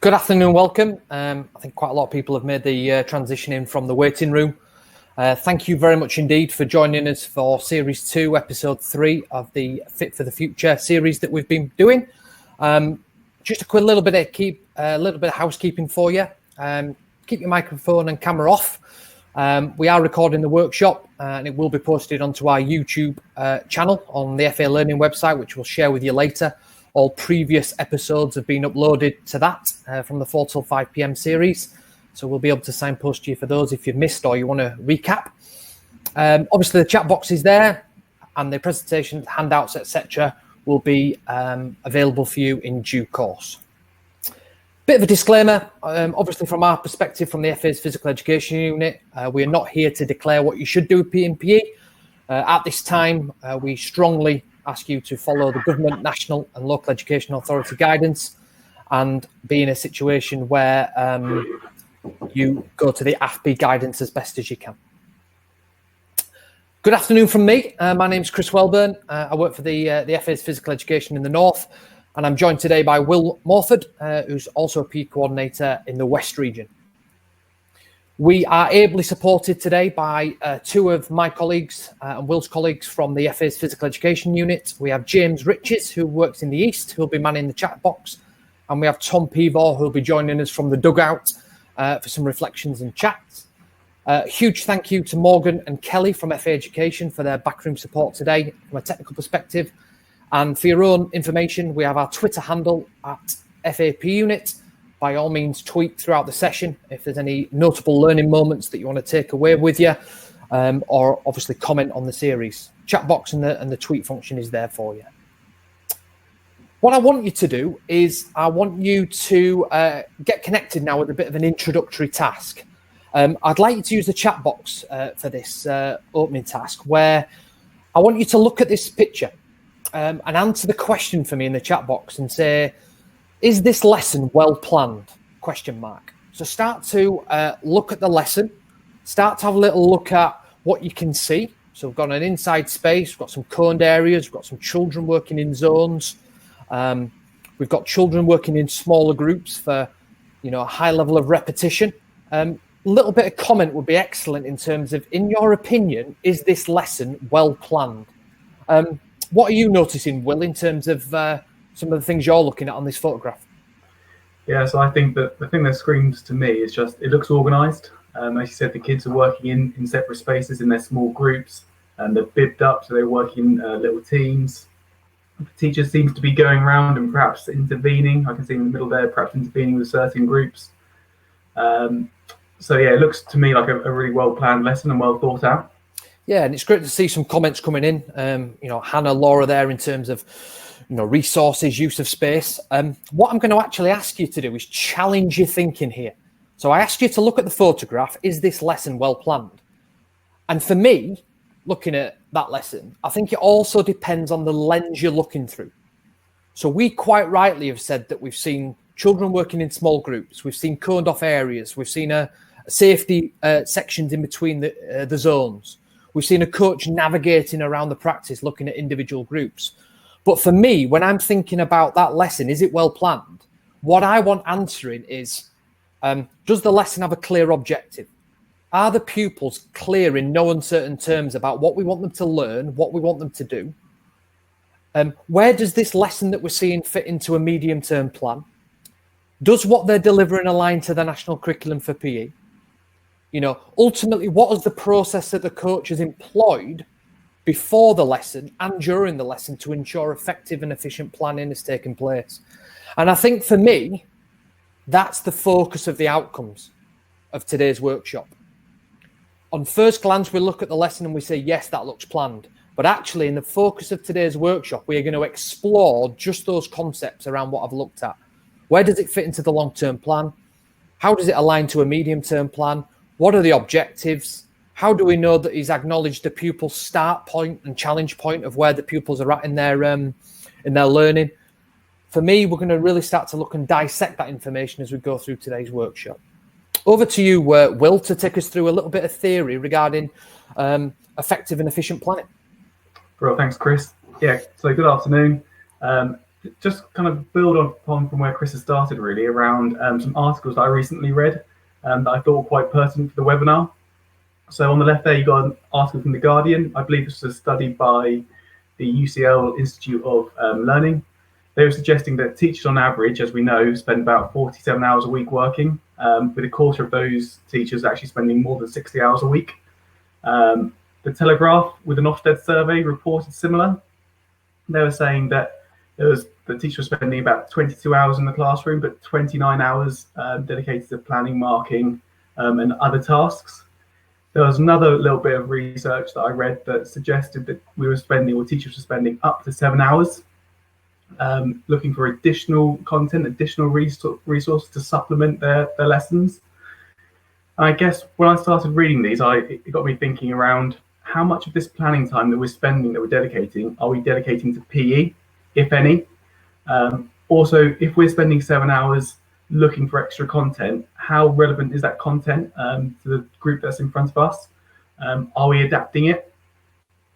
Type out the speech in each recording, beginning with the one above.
Good afternoon, welcome. I think quite a lot of people have made the transition in from the waiting room. Thank you very much indeed for joining us for Series 2, Episode 3 of the Fit for the Future series that we've been doing. Just a quick little bit of housekeeping for you. Keep your microphone and camera off. We are recording the workshop and it will be posted onto our YouTube channel on the FA Learning website, which we'll share with you later. All previous episodes have been uploaded to that from the 4 till 5 p.m. series. So we'll be able to signpost you for those if you've missed or you want to recap. Obviously, the chat box is there and the presentations, handouts, etc. will be available for you in due course. Bit of a disclaimer, obviously from our perspective from the FA's Physical Education Unit, we are not here to declare what you should do with PE. At this time, we strongly ask you to follow the government, national and local education authority guidance and be in a situation where you go to the AFB guidance as best as you can. Good afternoon from me. My name's Chris Welburn. I work for the FA's Physical Education in the North, and I'm joined today by Will Morford, who's also a PE coordinator in the West region. We are ably supported today by two of my colleagues and Will's colleagues from the FA's Physical Education Unit. We have James Riches, who works in the East, who'll be manning the chat box. And we have Tom Peavor, who'll be joining us from the dugout for some reflections and chats. Huge thank you to Morgan and Kelly from FA Education for their backroom support today from a technical perspective. And for your own information, we have our Twitter handle at FAP Unit. By all means, tweet throughout the session if there's any notable learning moments that you want to take away with you, or obviously comment on the series. Chat box and the tweet function is there for you. What I want you to do is I want you to get connected now with a bit of an introductory task. I'd like you to use the chat box for this opening task, where I want you to look at this picture and answer the question for me in the chat box and say, is this lesson well planned? ? So start to look at the lesson, start to have a little look at what you can see. So we've got an inside space, we've got some coned areas, we've got some children working in zones. We've got children working in smaller groups for, a high level of repetition. A little bit of comment would be excellent in terms of, in your opinion, is this lesson well planned? What are you noticing, Will, in terms of some of the things you're looking at on this photograph? Yeah, so I think that the thing that screams to me is just, it looks organised. As you said, the kids are working in separate spaces in their small groups, and they're bibbed up, so they're working little teams. The teacher seems to be going around and perhaps intervening. I can see in the middle there, perhaps intervening with certain groups. So yeah, it looks to me like a really well-planned lesson and well thought out. Yeah, and it's great to see some comments coming in. Hannah, Laura there in terms of resources, use of space. What I'm going to actually ask you to do is challenge your thinking here. So I asked you to look at the photograph. Is this lesson well planned? And for me, looking at that lesson, I think it also depends on the lens you're looking through. So we quite rightly have said that we've seen children working in small groups. We've seen coned off areas. We've seen a safety sections in between the zones. We've seen a coach navigating around the practice, looking at individual groups. But for me, when I'm thinking about that lesson, is it well planned? What I want answering is, does the lesson have a clear objective? Are the pupils clear in no uncertain terms about what we want them to learn, what we want them to do? Where does this lesson that we're seeing fit into a medium-term plan? Does what they're delivering align to the national curriculum for PE? Ultimately, what is the process that the coach has employed before the lesson and during the lesson to ensure effective and efficient planning is taking place? And I think for me, that's the focus of the outcomes of today's workshop. On first glance, we look at the lesson and we say, yes, that looks planned. But actually, in the focus of today's workshop, we are going to explore just those concepts around what I've looked at. Where does it fit into the long-term plan? How does it align to a medium-term plan? What are the objectives? How do we know that he's acknowledged the pupil's start point and challenge point of where the pupils are at in their learning? For me, we're going to really start to look and dissect that information as we go through today's workshop. Over to you, Will, to take us through a little bit of theory regarding effective and efficient planning. Well, thanks, Chris. Yeah, so good afternoon. just kind of build upon from where Chris has started, really, around some articles that I recently read that I thought were quite pertinent for the webinar. So on the left there, you got an article from The Guardian. I believe this was a study by the UCL Institute of Learning. They were suggesting that teachers on average, as we know, spend about 47 hours a week working, with a quarter of those teachers actually spending more than 60 hours a week. The Telegraph, with an Ofsted survey, reported similar. They were saying that the teacher was spending about 22 hours in the classroom, but 29 hours dedicated to planning, marking, and other tasks. There was another little bit of research that I read that suggested that teachers were spending up to 7 hours looking for additional content, additional resources to supplement their lessons. And I guess when I started reading these, it got me thinking around how much of this planning time that we're spending, that we're dedicating, are we dedicating to PE, if any? Also, if we're spending 7 hours looking for extra content, how relevant is that content to the group that's in front of us? Are we adapting it?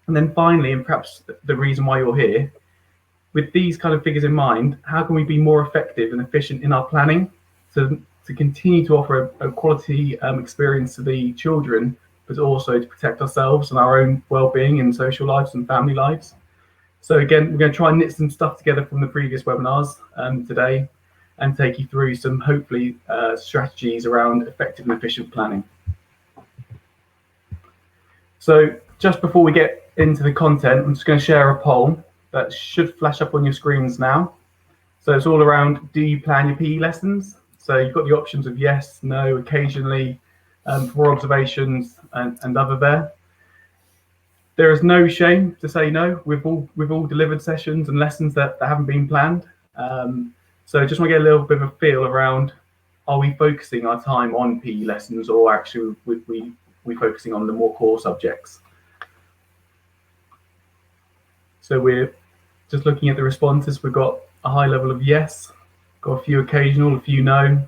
And then finally, and perhaps the reason why you're here, with these kind of figures in mind, how can we be more effective and efficient in our planning to continue to offer a quality experience to the children, but also to protect ourselves and our own well-being and social lives and family lives? So again, we're going to try and knit some stuff together from the previous webinars today and take you through some, hopefully, strategies around effective and efficient planning. So just before we get into the content, I'm just going to share a poll that should flash up on your screens now. So it's all around, do you plan your PE lessons? So you've got the options of yes, no, occasionally, for observations and other there. There is no shame to say no. We've all delivered sessions and lessons that haven't been planned. So just want to get a little bit of a feel around, are we focusing our time on PE lessons, or actually we focusing on the more core subjects? So we're just looking at the responses. We've got a high level of yes, got a few occasional, a few no,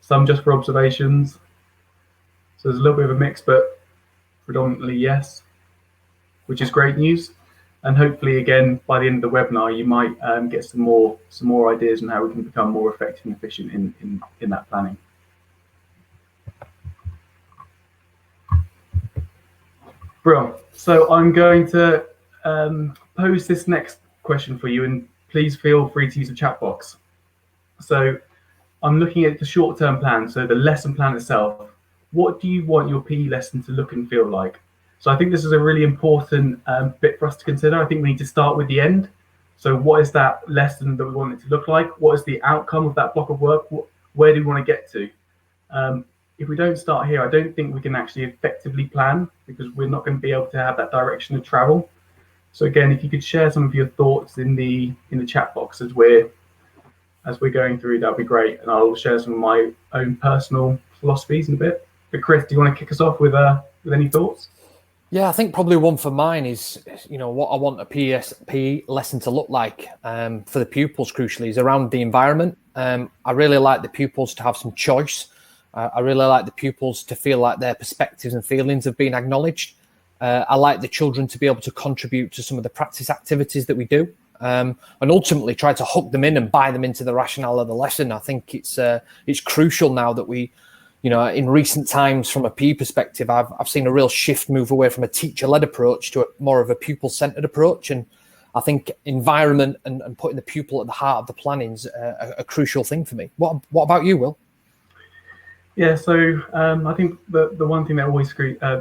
some just for observations. So there's a little bit of a mix, but predominantly yes, which is great news. And hopefully, again, by the end of the webinar, you might get some more ideas on how we can become more effective and efficient in that planning. Brilliant. So I'm going to pose this next question for you, and please feel free to use the chat box. So I'm looking at the short-term plan, so the lesson plan itself. What do you want your PE lesson to look and feel like? So I think this is a really important bit for us to consider. I think we need to start with the end. So what is that lesson that we want it to look like? What is the outcome of that block of work? Where do we want to get to? If we don't start here, I don't think we can actually effectively plan, because we're not going to be able to have that direction of travel. So again, if you could share some of your thoughts in the chat box as we're going through, that'd be great. And I'll share some of my own personal philosophies in a bit. But Chris, do you want to kick us off with any thoughts? Yeah, I think probably one for mine is, what I want a PE lesson to look like for the pupils, crucially, is around the environment. I really like the pupils to have some choice. I really like the pupils to feel like their perspectives and feelings have been acknowledged. I like the children to be able to contribute to some of the practice activities that we do, and ultimately try to hook them in and buy them into the rationale of the lesson. I think it's crucial now that we, in recent times, from a PE perspective, I've seen a real shift move away from a teacher-led approach to more of a pupil-centered approach. And I think environment and putting the pupil at the heart of the planning is a crucial thing for me. What about you, Will? Yeah, so I think the one thing that always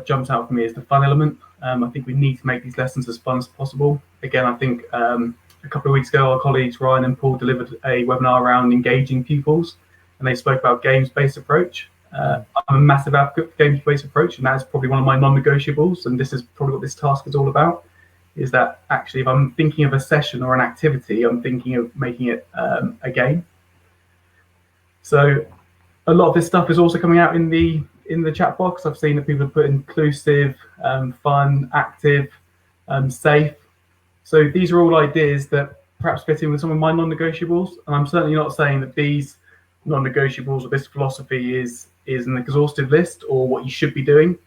jumps out for me is the fun element. I think we need to make these lessons as fun as possible. Again, I think a couple of weeks ago, our colleagues Ryan and Paul delivered a webinar around engaging pupils, and they spoke about games-based approach. I'm a massive advocate for games-based approach, and that's probably one of my non-negotiables, and this is probably what this task is all about, is that actually if I'm thinking of a session or an activity, I'm thinking of making it a game. So a lot of this stuff is also coming out in the chat box. I've seen that people have put inclusive, fun, active, safe. So these are all ideas that perhaps fit in with some of my non-negotiables, and I'm certainly not saying that these non-negotiables or this philosophy is an exhaustive list or what you should be doing,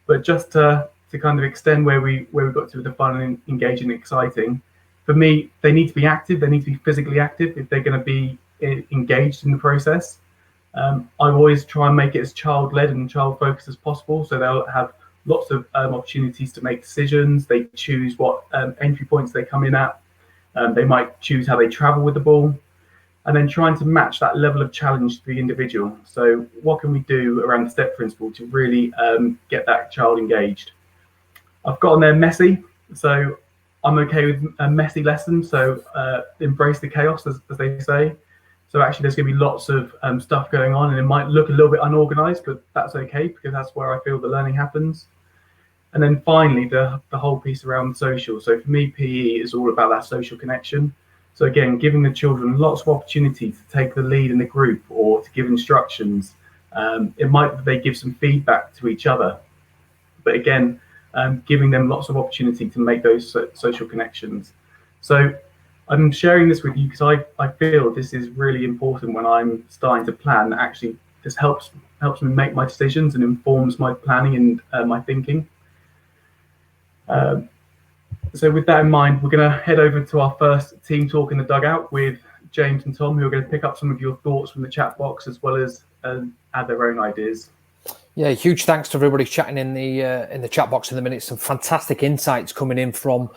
but just to kind of extend where we got to with the fun and engaging and exciting. for me, they need to be active. They need to be physically active if they're going to be engaged in the process. I always try and make it as child-led and child-focused as possible, so they'll have lots of opportunities to make decisions. They choose what entry points they come in at. They might choose how they travel with the ball, and then trying to match that level of challenge to the individual. So what can we do around the step principle to really get that child engaged? I've got on there messy, so I'm okay with a messy lesson. So embrace the chaos, as they say. So actually there's going to be lots of stuff going on, and it might look a little bit unorganized, but that's okay, because that's where I feel the learning happens. And then finally, the whole piece around social. So for me, PE is all about that social connection. So again, giving the children lots of opportunity to take the lead in the group or to give instructions. It might be they give some feedback to each other, but again, giving them lots of opportunity to make those social connections. So I'm sharing this with you because I feel this is really important when I'm starting to plan. Actually, this helps me make my decisions and informs my planning and my thinking. So with that in mind, we're going to head over to our first team talk in the dugout with James and Tom, who are going to pick up some of your thoughts from the chat box, as well as add their own ideas. Yeah, huge thanks to everybody chatting in the chat box in the minute. Some fantastic insights coming in from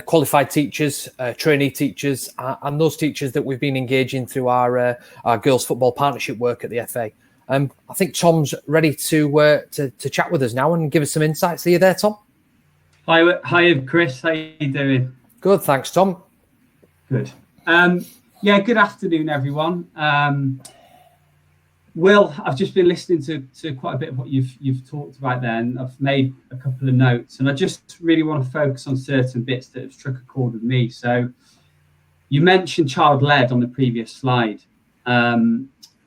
qualified teachers, trainee teachers, and those teachers that we've been engaging through our girls football partnership work at the FA. I think Tom's ready to chat with us now and give us some insights. Are you there, Tom? Hi, Chris. How you doing? Good, thanks, Tom. Good. Yeah, good afternoon, everyone. Will, I've just been listening to quite a bit of what you've talked about there, and I've made a couple of notes, and I just really want to focus on certain bits that have struck a chord with me. So you mentioned child-led on the previous slide.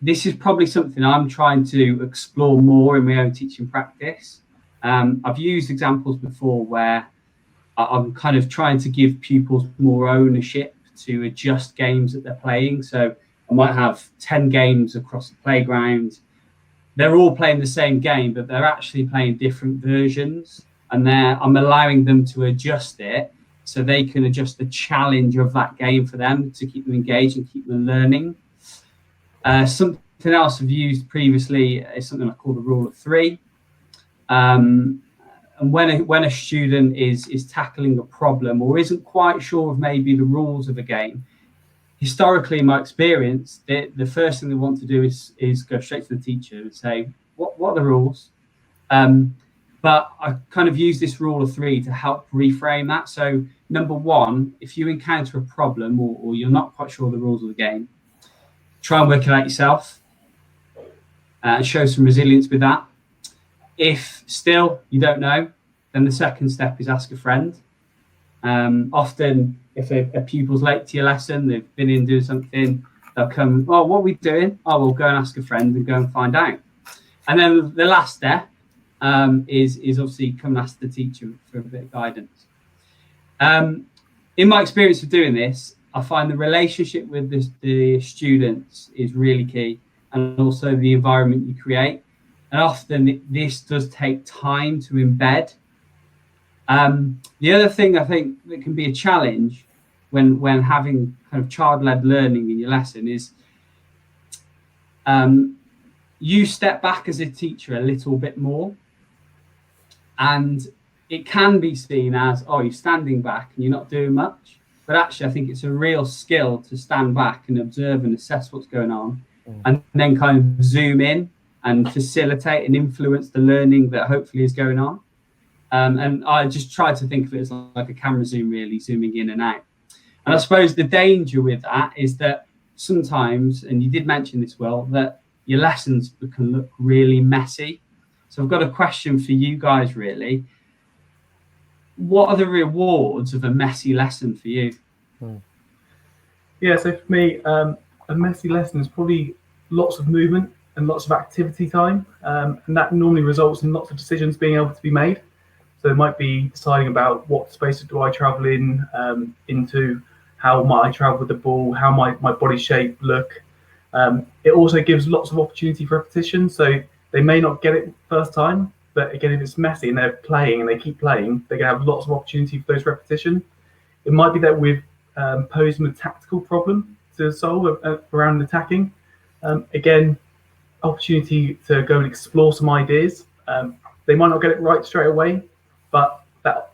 This is probably something I'm trying to explore more in my own teaching practice. I've used examples before where I'm kind of trying to give pupils more ownership to adjust games that they're playing. So I might have 10 games across the playground. They're all playing the same game, but they're actually playing different versions. And I'm allowing them to adjust it so they can adjust the challenge of that game for them to keep them engaged and keep them learning. Something else I've used previously is something I call the rule of three. And when a student is tackling a problem or isn't quite sure of maybe the rules of a game, historically, in my experience, the first thing they want to do is go straight to the teacher and say, what are the rules? But I kind of use this rule of three to help reframe that. So number one, if you encounter a problem or you're not quite sure of the rules of the game, try and work it out yourself and show some resilience with that. If still you don't know, then the second step is ask a friend. Often, if a pupil's late to your lesson, they've been in doing something, they'll come, oh, what are we doing? Oh, we'll go and ask a friend and go and find out. And then the last step is obviously come and ask the teacher for a bit of guidance. In my experience of doing this, I find the relationship with the students is really key, and also the environment you create. And often this does take time to embed. The other thing I think that can be a challenge when having kind of child-led learning in your lesson is you step back as a teacher a little bit more, and it can be seen as, oh, you're standing back and you're not doing much. But actually, I think it's a real skill to stand back and observe and assess what's going on, and then kind of zoom in and facilitate and influence the learning that hopefully is going on. And I just try to think of it as like a camera zoom, really, zooming in and out. And I suppose the danger with that is that sometimes, and you did mention this, Will, that your lessons can look really messy. So I've got a question for you guys, really. What are the rewards of a messy lesson for you? Yeah, so for me, a messy lesson is probably lots of movement and lots of activity time. And that normally results in lots of decisions being able to be made. So it might be deciding about what spaces do I travel into, how might I travel with the ball, how might my body shape look. It also gives lots of opportunity for repetition. So they may not get it first time, but again, if it's messy and they're playing and they keep playing, they're going to have lots of opportunity for those repetition. it might be that we've posed them a tactical problem to solve around attacking. Again, opportunity to go and explore some ideas. They might not get it right straight away, but that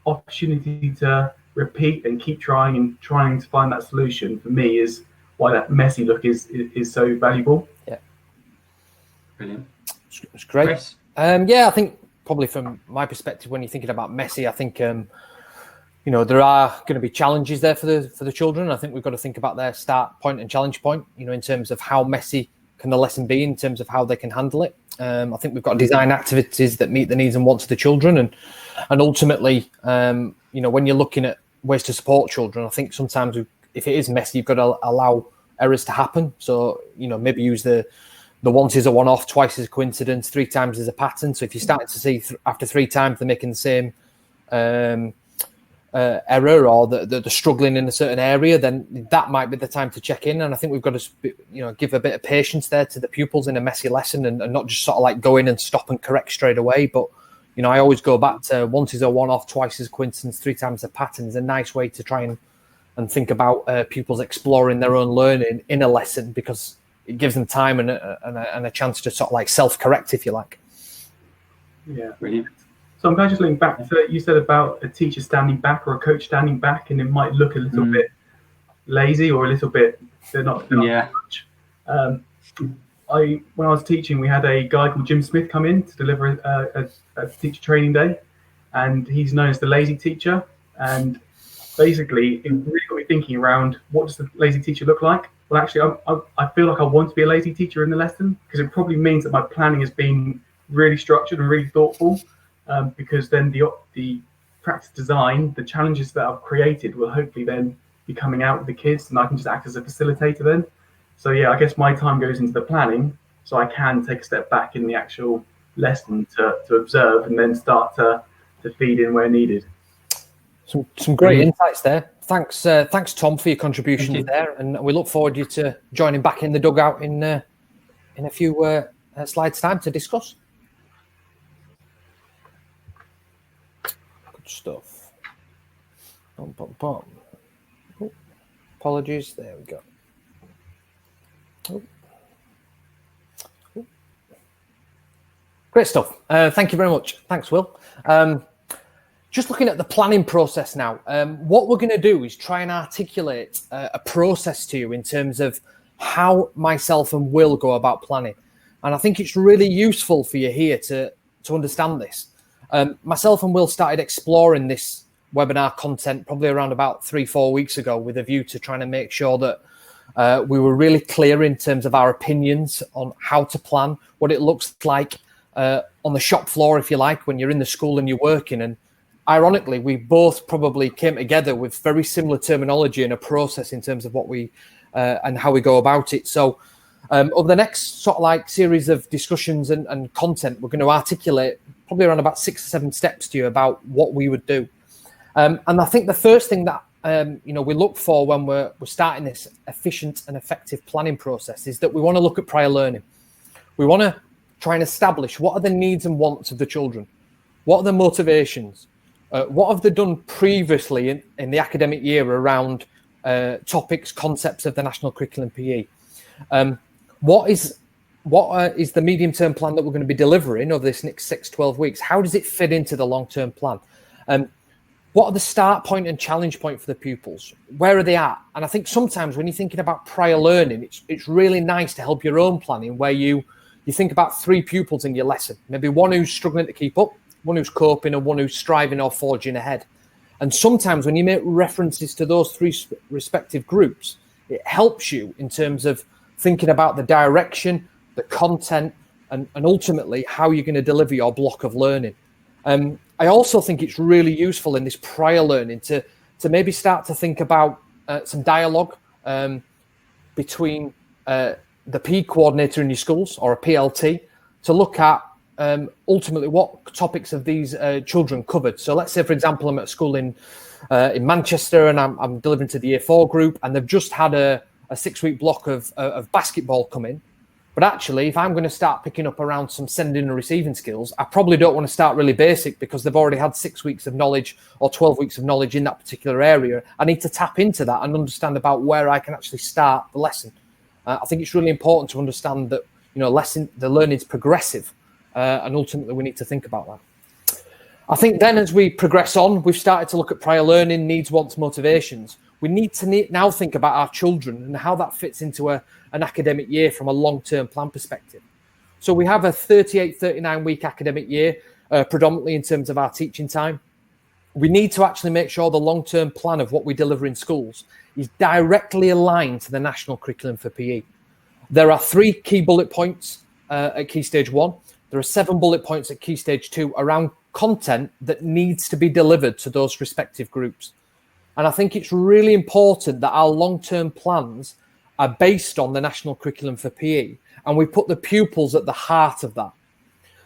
opportunity to repeat and keep trying and trying to find that solution, for me, is why that messy look is so valuable. Yeah, brilliant. It's great. Yeah, I think probably from my perspective, when you're thinking about messy, I think there are going to be challenges there for the children. I think we've got to think about their start point and challenge point, in terms of how messy can the lesson be, in terms of how they can handle it. I think we've got to design activities that meet the needs and wants of the children, and ultimately, when you're looking at ways to support children, I think sometimes if it is messy, you've got to allow errors to happen. So maybe use the once is a one-off, twice is a coincidence, 3 times is a pattern. So if you're starting to see after 3 times they're making the same error, or they're struggling in a certain area, then that might be the time to check in. And I think we've got to give a bit of patience there to the pupils in a messy lesson, and not just sort of like go in and stop and correct straight away. But I always go back to once is a one-off, twice is a coincidence, 3 times a pattern is a nice way to try and think about pupils exploring their own learning in a lesson, because it gives them time and a chance to sort of like self-correct, if you like. Yeah, brilliant. So I'm glad just looking back to you said about a teacher standing back or a coach standing back, and it might look a little bit lazy or a little bit they're not much. When I was teaching, we had a guy called Jim Smith come in to deliver a teacher training day, and he's known as the lazy teacher. And basically, it really got me thinking around, what does the lazy teacher look like? Well, actually, I feel like I want to be a lazy teacher in the lesson, because it probably means that my planning has been really structured and really thoughtful, because then the practice design, the challenges that I've created will hopefully then be coming out with the kids, and I can just act as a facilitator then. So yeah, I guess my time goes into the planning, so I can take a step back in the actual lesson to observe and then start to feed in where needed. Some great insights there. Thanks, Tom, for your contributions there, and we look forward to you joining back in the dugout in a few slides' time to discuss. Good stuff. Oh, apologies. There we go. Great stuff. Thank you very much. Thanks, Will. Just looking at the planning process now, what we're going to do is try and articulate a process to you in terms of how myself and Will go about planning. And I think it's really useful for you here to understand this. Myself and Will started exploring this webinar content probably around about 3-4 weeks ago, with a view to trying to make sure that we were really clear in terms of our opinions on how to plan, what it looks like on the shop floor, if you like, when you're in the school and you're working. And ironically, we both probably came together with very similar terminology and a process in terms of what we and how we go about it. So over the next sort of like series of discussions and content, we're going to articulate probably around about 6 or 7 steps to you about what we would do. And I think the first thing that we look for when we're starting this efficient and effective planning process is that we want to look at prior learning. We want to try and establish what are the needs and wants of the children, what are the motivations, what have they done previously in the academic year around topics, concepts of the national curriculum PE. What is the medium-term plan that we're going to be delivering over this next 6-12 weeks? How does it fit into the long-term plan? What are the start point and challenge point for the pupils? Where are they at? And I think sometimes when you're thinking about prior learning, it's really nice to help your own planning, where you think about 3 pupils in your lesson, maybe one who's struggling to keep up, one who's coping, and one who's striving or forging ahead. And sometimes when you make references to those 3 respective groups, it helps you in terms of thinking about the direction, the content, and ultimately how you're going to deliver your block of learning. I also think it's really useful in this prior learning to maybe start to think about some dialogue between the P coordinator in your schools, or a PLT, to look at ultimately what topics of these children covered. So let's say, for example, I'm at a school in Manchester, and I'm delivering to the Year 4 group, and they've just had a 6-week block of basketball come in. But But actually, if I'm going to start picking up around some sending and receiving skills, I probably don't want to start really basic because they've already had 6 weeks of knowledge or 12 weeks of knowledge in that particular area. I need to tap into that and understand about where I can actually start the lesson. I think it's really important to understand that, the learning is progressive, and ultimately we need to think about that. I think then as we progress on, we've started to look at prior learning, needs, wants, motivations. We need to now think about our children and how that fits into an academic year from a long-term plan perspective. So we have a 38, 39-week academic year, predominantly in terms of our teaching time. We need to actually make sure the long-term plan of what we deliver in schools is directly aligned to the national curriculum for PE. There are 3 key bullet points at Key Stage 1. There are 7 bullet points at Key Stage 2 around content that needs to be delivered to those respective groups. And I think it's really important that our long-term plans are based on the national curriculum for PE, and we put the pupils at the heart of that.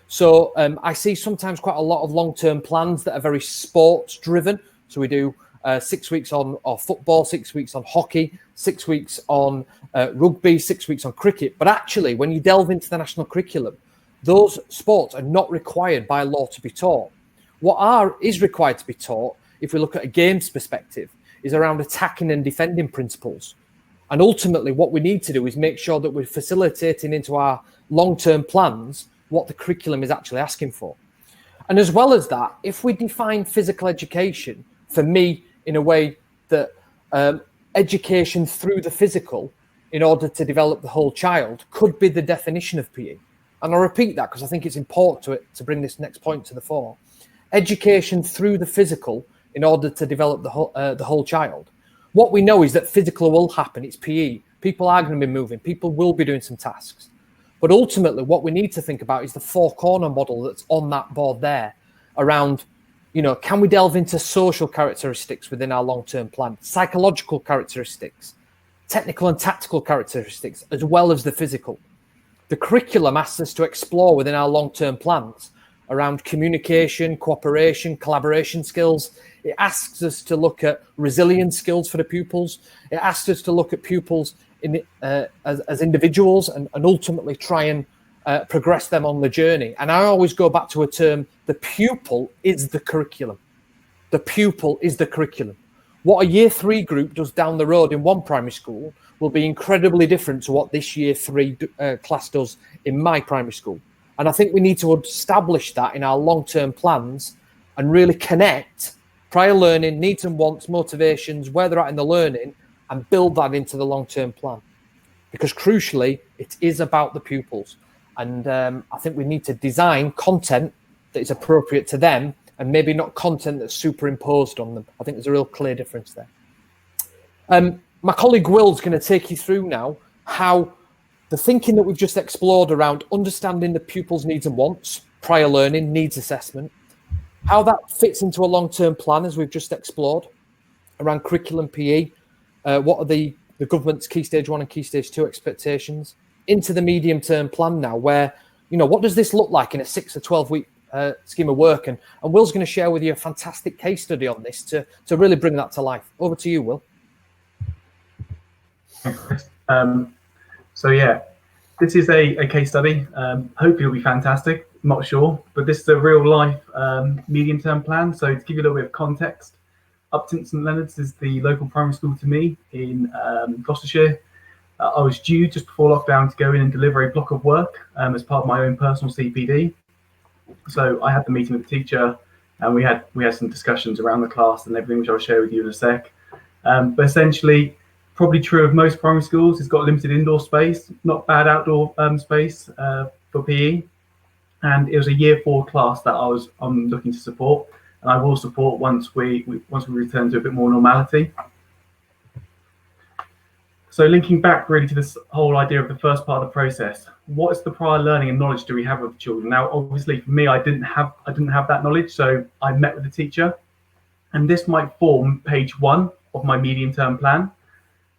So I see sometimes quite a lot of long-term plans that are very sports-driven. So we do 6 weeks on football, 6 weeks on hockey, 6 weeks on rugby, 6 weeks on cricket. But actually, when you delve into the national curriculum, those sports are not required by law to be taught. What is required to be taught, if we look at a games perspective, is around attacking and defending principles. And ultimately, what we need to do is make sure that we're facilitating into our long-term plans what the curriculum is actually asking for. And as well as that, if we define physical education, for me, in a way that education through the physical in order to develop the whole child could be the definition of PE. And I'll repeat that because I think it's important to bring this next point to the fore. Education through the physical in order to develop the whole child. What we know is that physical will happen. It's PE. People are going to be moving. People will be doing some tasks. But ultimately, what we need to think about is the 4-corner model that's on that board there around, can we delve into social characteristics within our long-term plan, psychological characteristics, technical and tactical characteristics, as well as the physical. The curriculum asks us to explore within our long-term plans around communication, cooperation, collaboration skills. It asks us to look at resilience skills for the pupils. It asks us to look at pupils as individuals and ultimately try and progress them on the journey. And I always go back to a term, the pupil is the curriculum. The pupil is the curriculum. What a year 3 group does down the road in one primary school will be incredibly different to what this year 3 class does in my primary school. And I think we need to establish that in our long-term plans and really connect prior learning, needs and wants, motivations, where they're at in the learning, and build that into the long-term plan. Because crucially, it is about the pupils. And I think we need to design content that is appropriate to them and maybe not content that's superimposed on them. I think there's a real clear difference there. My colleague Will's going to take you through now how the thinking that we've just explored around understanding the pupils' needs and wants, prior learning, needs assessment, how that fits into a long-term plan as we've just explored around curriculum PE, what are the government's Key Stage 1 and Key Stage 2 expectations, into the medium-term plan now where, what does this look like in a 6 or 12-week scheme of work? And Will's going to share with you a fantastic case study on this to really bring that to life. Over to you, Will. Thanks, Chris. So yeah, this is a case study. Hopefully it'll be fantastic. I'm not sure, but this is a real life medium-term plan. So to give you a little bit of context, Upton St Leonard's is the local primary school to me in Gloucestershire. I was due just before lockdown to go in and deliver a block of work as part of my own personal CPD. So I had the meeting with the teacher, and we had some discussions around the class and everything, which I'll share with you in a sec. But essentially, probably true of most primary schools, it's got limited indoor space, not bad outdoor space for PE. And it was a year 4 class that I'm looking to support, and I will support once we return to a bit more normality. So linking back really to this whole idea of the first part of the process, what is the prior learning and knowledge do we have of the children? Now, obviously for me, I didn't have that knowledge, so I met with the teacher, and this might form page 1 of my medium-term plan.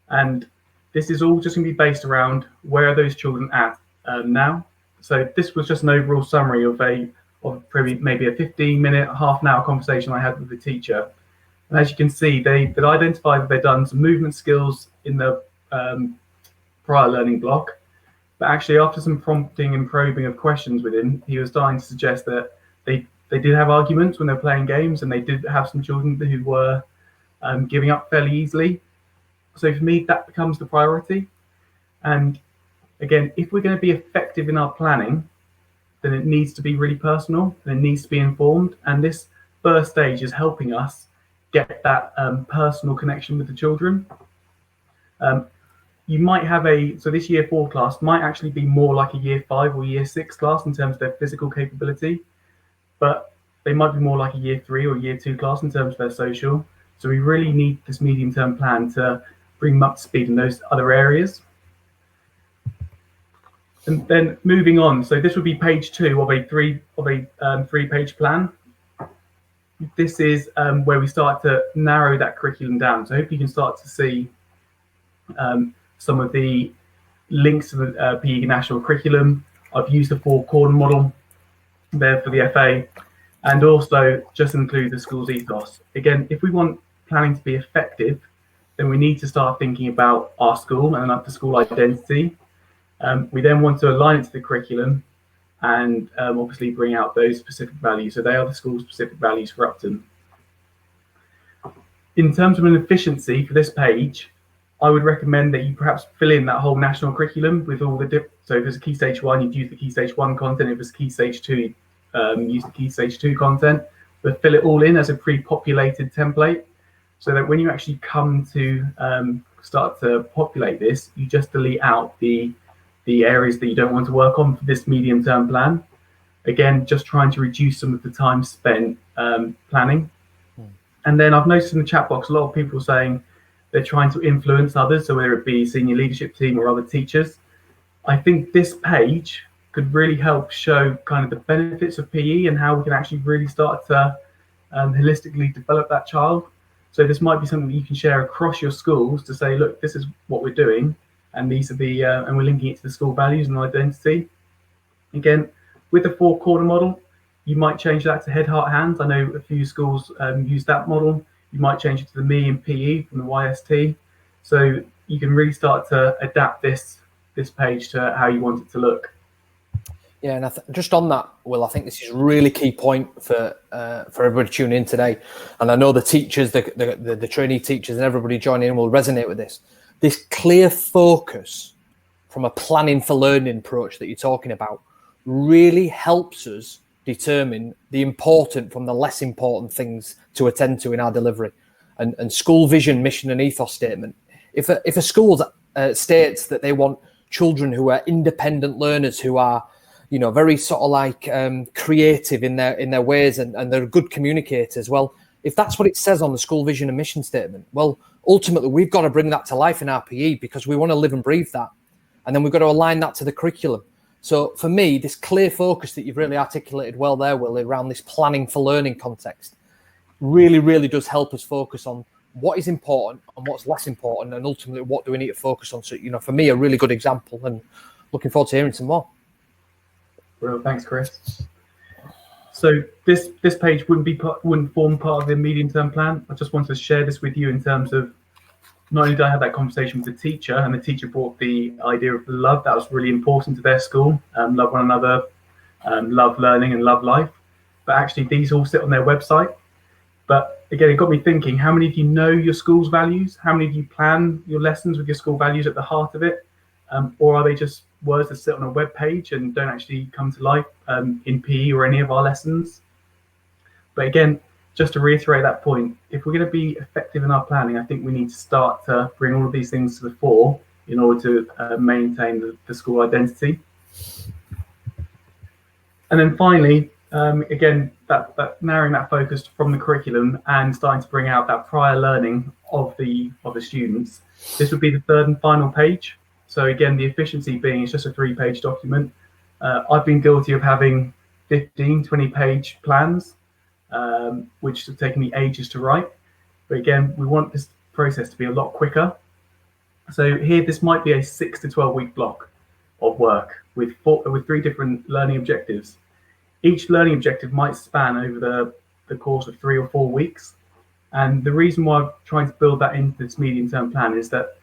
And this is all just going to be based around where are those children at now. So this was just an overall summary of maybe a 15-minute, half an hour conversation I had with the teacher. And as you can see, they'd identified that they'd done some movement skills in the prior learning block. But actually, after some prompting and probing of questions with him, he was starting to suggest that they did have arguments when they're playing games, and they did have some children who were giving up fairly easily. So for me, that becomes the priority. And again, if we're going to be effective in our planning, then it needs to be really personal and it needs to be informed. And this first stage is helping us get that personal connection with the children. You might have so this year 4 class might actually be more like a year 5 or year 6 class in terms of their physical capability, but they might be more like a year 3 or year 2 class in terms of their social. So we really need this medium-term plan to bring them up to speed in those other areas. And then moving on, so this would be page 2 of a 3-page plan. This is where we start to narrow that curriculum down. So I hope you can start to see some of the links to the PE national curriculum. I've used the 4-corner model there for the FA, and also just include the school's ethos. Again, if we want planning to be effective, then we need to start thinking about our school and the school identity. We then want to align it to the curriculum and obviously bring out those specific values. So they are the school's specific values for Upton. In terms of an efficiency for this page, I would recommend that you perhaps fill in that whole national curriculum with all the so if there's a Key Stage 1, you'd use the Key Stage 1 content. If it's Key Stage 2, use the Key Stage 2 content, but fill it all in as a pre-populated template, so that when you actually come to start to populate this, you just delete out the areas that you don't want to work on for this medium-term plan. Again, just trying to reduce some of the time spent planning. And then I've noticed in the chat box, a lot of people saying they're trying to influence others, so whether it be senior leadership team or other teachers. I think this page could really help show kind of the benefits of PE and how we can actually really start to holistically develop that child. So this might be something that you can share across your schools to say, look, this is what we're doing, and these are the and we're linking it to the school values and identity. Again, with the 4-corner model, you might change that to head, heart, hands. I know a few schools use that model. You might change it to the me and PE from the YST. So you can really start to adapt this page to how you want it to look. Yeah, and just on that, Will, I think this is a really key point for everybody tuning in today. And I know the teachers, the trainee teachers and everybody joining in will resonate with this. This clear focus from a planning for learning approach that you're talking about really helps us determine the important from the less important things to attend to in our delivery. And school vision, mission and ethos statement. If a school states that they want children who are independent learners, who are very sort of like creative in their ways and they're good communicators. Well, if that's what it says on the school vision and mission statement, well, ultimately we've got to bring that to life in our PE because we want to live and breathe that. And then we've got to align that to the curriculum. So for me, this clear focus that you've really articulated well there, Will, around this planning for learning context really, really does help us focus on what is important and what's less important, and ultimately what do we need to focus on. So, for me, a really good example, and looking forward to hearing some more. Well, thanks, Chris. So this page wouldn't form part of the medium-term plan. I just wanted to share this with you in terms of not only did I have that conversation with the teacher, and the teacher brought the idea of love that was really important to their school, love one another, love learning and love life. But actually, these all sit on their website. But again, it got me thinking, how many of you know your school's values? How many of you plan your lessons with your school values at the heart of it? Or are they just words that sit on a web page and don't actually come to life in PE or any of our lessons? But again, just to reiterate that point, if we're going to be effective in our planning, I think we need to start to bring all of these things to the fore in order to maintain the school identity. And then finally, again, that narrowing that focus from the curriculum and starting to bring out that prior learning of the students. This would be the third and final page. So again, the efficiency being it's just a 3-page document. I've been guilty of having 15, 20-page plans, which have taken me ages to write. But again, we want this process to be a lot quicker. So here, this might be a 6 to 12-week block of work with 3 different learning objectives. Each learning objective might span over the course of 3 or 4 weeks. And the reason why I'm trying to build that into this medium-term plan is that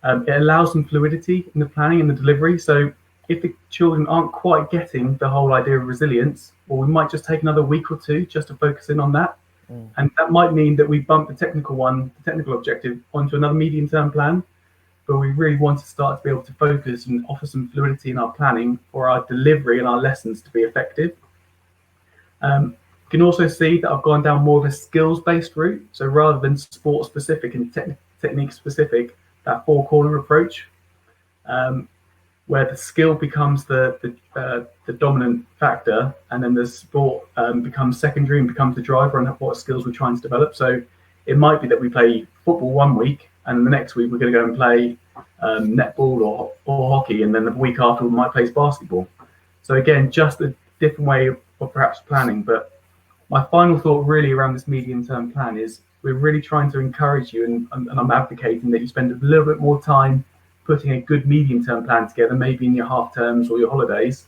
it allows some fluidity in the planning and the delivery. So if the children aren't quite getting the whole idea of resilience, well, we might just take another week or two just to focus in on that. And that might mean that we bump the technical objective onto another medium-term plan, but we really want to start to be able to focus and offer some fluidity in our planning for our delivery and our lessons to be effective. You can also see that I've gone down more of a skills-based route. So rather than sport-specific and technique-specific, that four-corner approach, where the skill becomes the dominant factor, and then the sport becomes secondary and becomes the driver on what skills we're trying to develop. So it might be that we play football one week, and the next week we're going to go and play netball or hockey, and then the week after we might play basketball. So again, just a different way of perhaps planning. But my final thought really around this medium-term plan is we're really trying to encourage you, and I'm advocating that you spend a little bit more time putting a good medium-term plan together, maybe in your half terms or your holidays,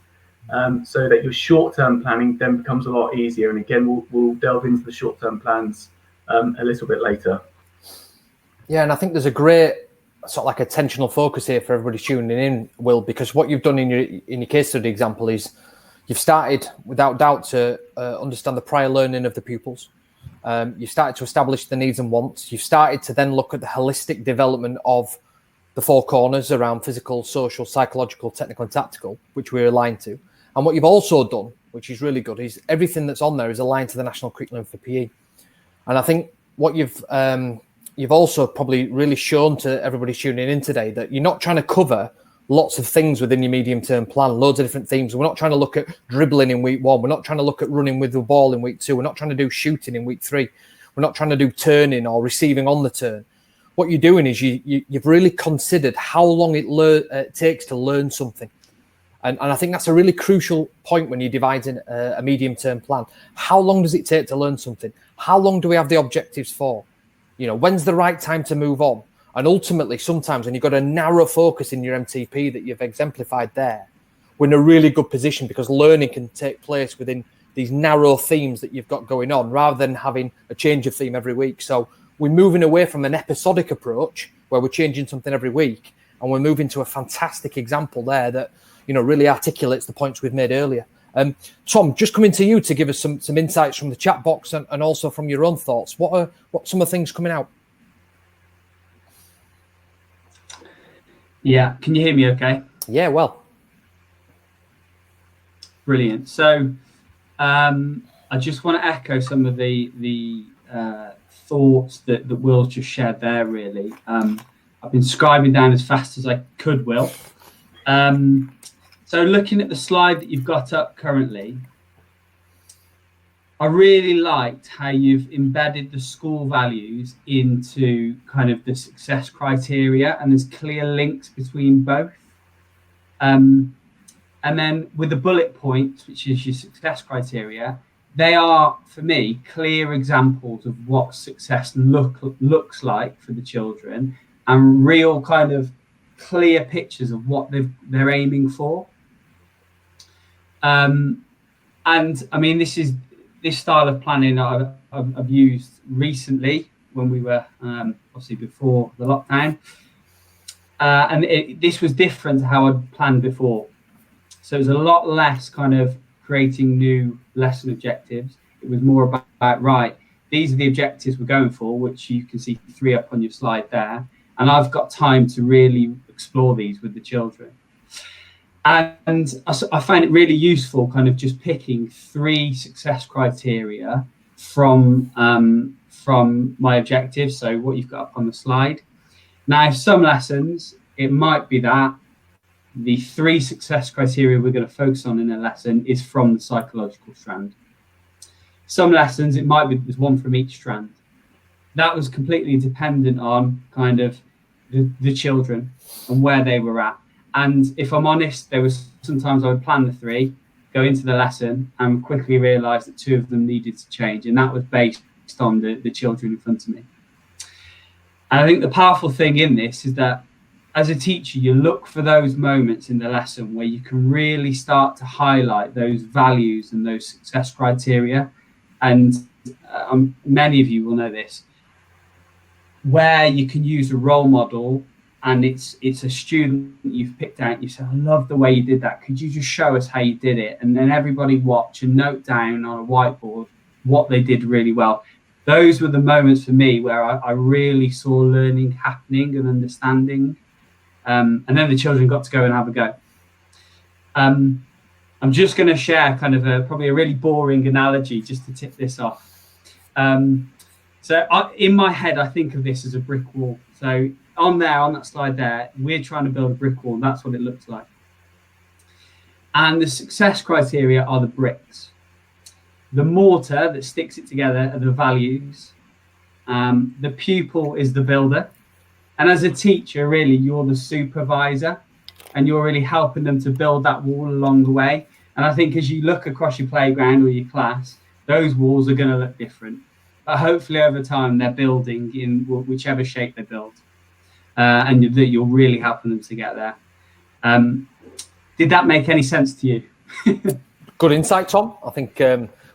so that your short-term planning then becomes a lot easier. And again, we'll delve into the short-term plans a little bit later. Yeah, and I think there's a great sort of like attentional focus here for everybody tuning in, Will, because what you've done in your case study example is you've started without doubt to understand the prior learning of the pupils. You've started to establish the needs and wants. You've started to then look at the holistic development of the four corners around physical, social, psychological, technical, and tactical, which we're aligned to. And what you've also done, which is really good, is everything that's on there is aligned to the national curriculum for PE. And I think what you've also probably really shown to everybody tuning in today that you're not trying to cover lots of things within your medium-term plan, loads of different themes. We're not trying to look at dribbling in week 1. We're not trying to look at running with the ball in week 2. We're not trying to do shooting in week 3. We're not trying to do turning or receiving on the turn. What you're doing is you've really considered how long it takes to learn something. And I think that's a really crucial point when you're dividing a medium-term plan. How long does it take to learn something? How long do we have the objectives for? You know, when's the right time to move on? And ultimately, sometimes when you've got a narrow focus in your MTP that you've exemplified there, we're in a really good position because learning can take place within these narrow themes that you've got going on rather than having a change of theme every week. So we're moving away from an episodic approach where we're changing something every week, and we're moving to a fantastic example there that, you know, really articulates the points we've made earlier. Tom, just coming to you to give us some insights from the chat box and also from your own thoughts. What some of the things coming out? Yeah, can you hear me okay? Yeah, well. Brilliant. So I just want to echo some of the thoughts that Will just shared there, really. I've been scribing down as fast as I could, Will. So looking at the slide that you've got up currently, I really liked how you've embedded the school values into kind of the success criteria, and there's clear links between both. And then with the bullet points, which is your success criteria, they are, for me, clear examples of what success looks like for the children, and real kind of clear pictures of what they're aiming for. And I mean, this style of planning I've used recently when we were obviously before the lockdown, and this was different to how I'd planned before. So it was a lot less kind of creating new lesson objectives. It was more about, right, these are the objectives we're going for, which you can see 3 up on your slide there, and I've got time to really explore these with the children. And I find it really useful kind of just picking 3 success criteria from my objectives, so what you've got up on the slide. Now, some lessons, it might be that the 3 success criteria we're going to focus on in a lesson is from the psychological strand. Some lessons, it might be there's 1 from each strand. That was completely dependent on kind of the children and where they were at. And if I'm honest, there was sometimes I would plan the 3, go into the lesson, and quickly realise that 2 of them needed to change, and that was based on the children in front of me. And I think the powerful thing in this is that as a teacher, you look for those moments in the lesson where you can really start to highlight those values and those success criteria. And many of you will know this, where you can use a role model and it's a student that you've picked out, you say, I love the way you did that. Could you just show us how you did it? And then everybody watch and note down on a whiteboard what they did really well. Those were the moments for me where I really saw learning happening and understanding. And then the children got to go and have a go. I'm just going to share kind of probably a really boring analogy just to tip this off. In my head, I think of this as a brick wall. So on that slide there, we're trying to build a brick wall. That's what it looks like. And the success criteria are the bricks. The mortar that sticks it together are the values. The pupil is the builder. And as a teacher, really, you're the supervisor, and you're really helping them to build that wall along the way. And I think as you look across your playground or your class, those walls are going to look different. But hopefully over time, they're building in whichever shape they build. And that you're really helping them to get there. Did that make any sense to you? Good insight, Tom. I think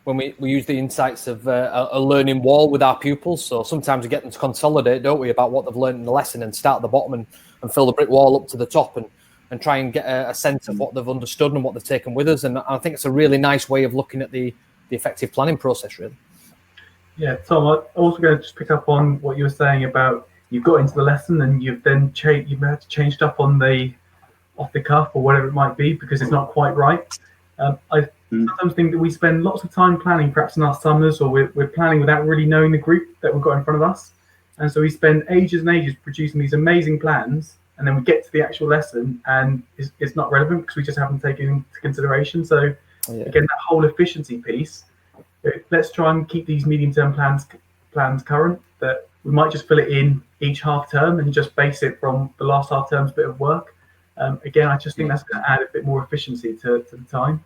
when we use the insights of a learning wall with our pupils, so sometimes we get them to consolidate, don't we, about what they've learned in the lesson and start at the bottom and fill the brick wall up to the top and try and get a sense of what they've understood and what they've taken with us. And I think it's a really nice way of looking at the effective planning process, really. Yeah, Tom, I'm also going to just pick up on what you were saying about you've got into the lesson and you've then you've had to change stuff off the cuff or whatever it might be because it's not quite right. I sometimes think that we spend lots of time planning, perhaps in our summers, or we're planning without really knowing the group that we've got in front of us. And so we spend ages and ages producing these amazing plans, and then we get to the actual lesson and it's not relevant because we just haven't taken into consideration. So again, that whole efficiency piece, let's try and keep these medium-term plans current, that we might just fill it in each half term and just base it from the last half term's bit of work. Again, I just think that's going to add a bit more efficiency to the time.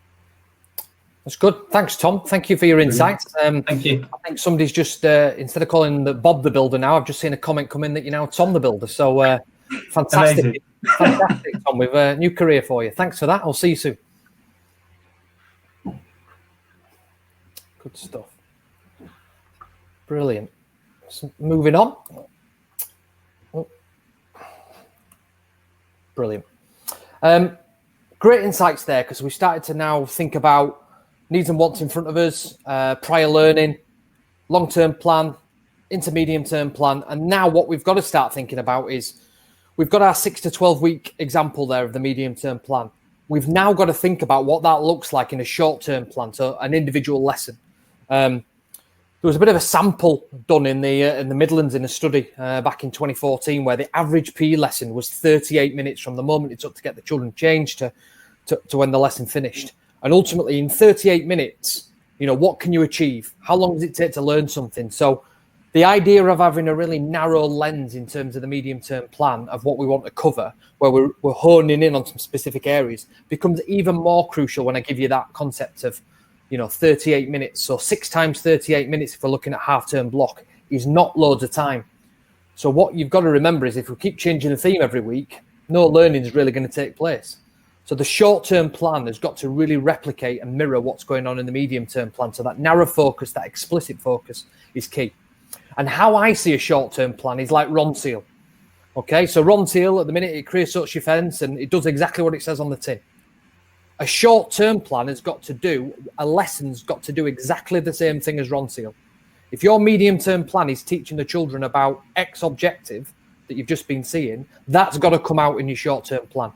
That's good. Thanks, Tom. Thank you for your insights. Thank you. I think somebody's just, instead of calling Bob the Builder now, I've just seen a comment come in that you're now Tom the Builder. So fantastic. Amazing. Fantastic, Tom. We've a new career for you. Thanks for that. I'll see you soon. Good stuff. Brilliant. So moving on. Oh. Brilliant. Great insights there, because we started to now think about needs and wants in front of us, prior learning, long-term plan, intermediate-term plan. And now what we've got to start thinking about is we've got our 6 to 12 week example there of the medium-term plan. We've now got to think about what that looks like in a short-term plan, so an individual lesson. There was a bit of a sample done in the Midlands in a study back in 2014 where the average PE lesson was 38 minutes from the moment it took to get the children changed to when the lesson finished. And ultimately, in 38 minutes, what can you achieve? How long does it take to learn something? So the idea of having a really narrow lens in terms of the medium-term plan of what we want to cover, where we're honing in on some specific areas, becomes even more crucial when I give you that concept of 38 minutes. So 6 times 38 minutes, if we're looking at half-term block, is not loads of time. So what you've got to remember is if we keep changing the theme every week, no learning is really going to take place. So the short-term plan has got to really replicate and mirror what's going on in the medium-term plan. So that narrow focus, that explicit focus is key. And how I see a short-term plan is like Ronseal. Okay, so Ronseal, at the minute, it creosotes your fence and it does exactly what it says on the tin. A short-term plan has got to do, a lesson's got to do exactly the same thing as Ronseal. If your medium-term plan is teaching the children about X objective that you've just been seeing, that's got to come out in your short-term plan.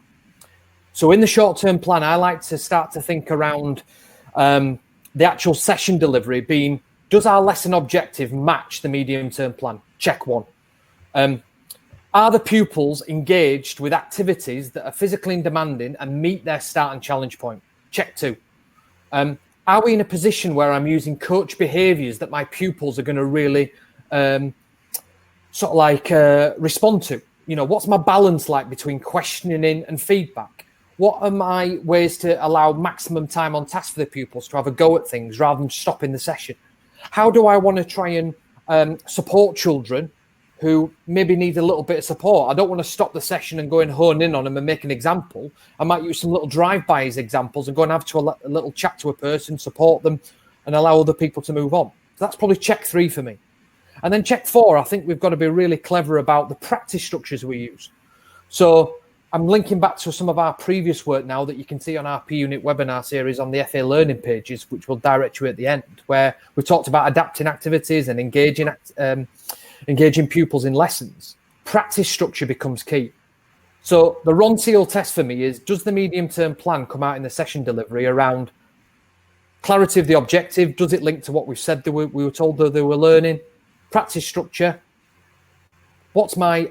So in the short-term plan, I like to start to think around the actual session delivery being, does our lesson objective match the medium-term plan? Check 1. Are the pupils engaged with activities that are physically demanding and meet their start and challenge point? Check 2. Are we in a position where I'm using coach behaviours that my pupils are going to really respond to? What's my balance like between questioning and feedback? What are my ways to allow maximum time on task for the pupils to have a go at things rather than stopping the session? How do I want to try and support children who maybe need a little bit of support? I don't want to stop the session and go and hone in on them and make an example. I might use some little drive-by as examples and go and have a little chat to a person, support them, and allow other people to move on. So that's probably check 3 for me. And then check 4, I think we've got to be really clever about the practice structures we use. So I'm linking back to some of our previous work now that you can see on our P-Unit webinar series on the FA learning pages, which will direct you at the end, where we talked about adapting activities and engaging pupils in lessons. Practice structure becomes key. So the Ron Teal test for me is, does the medium-term plan come out in the session delivery around clarity of the objective? Does it link to what we've said we were told that they were learning? Practice structure. What's my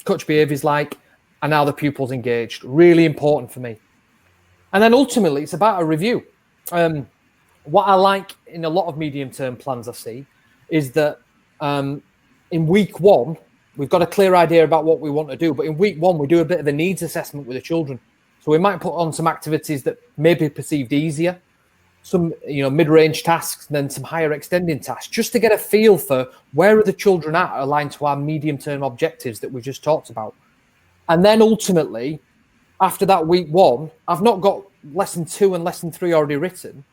coach behaviours like? And now the pupils engaged. Really important for me. And then ultimately, it's about a review. What I like in a lot of medium-term plans I see is that in week 1, we've got a clear idea about what we want to do. But in week 1, we do a bit of a needs assessment with the children. So we might put on some activities that may be perceived easier, some mid-range tasks, and then some higher extending tasks, just to get a feel for where are the children at aligned to our medium-term objectives that we just talked about. And then ultimately, after that week 1, I've not got lesson 2 and lesson 3 already written.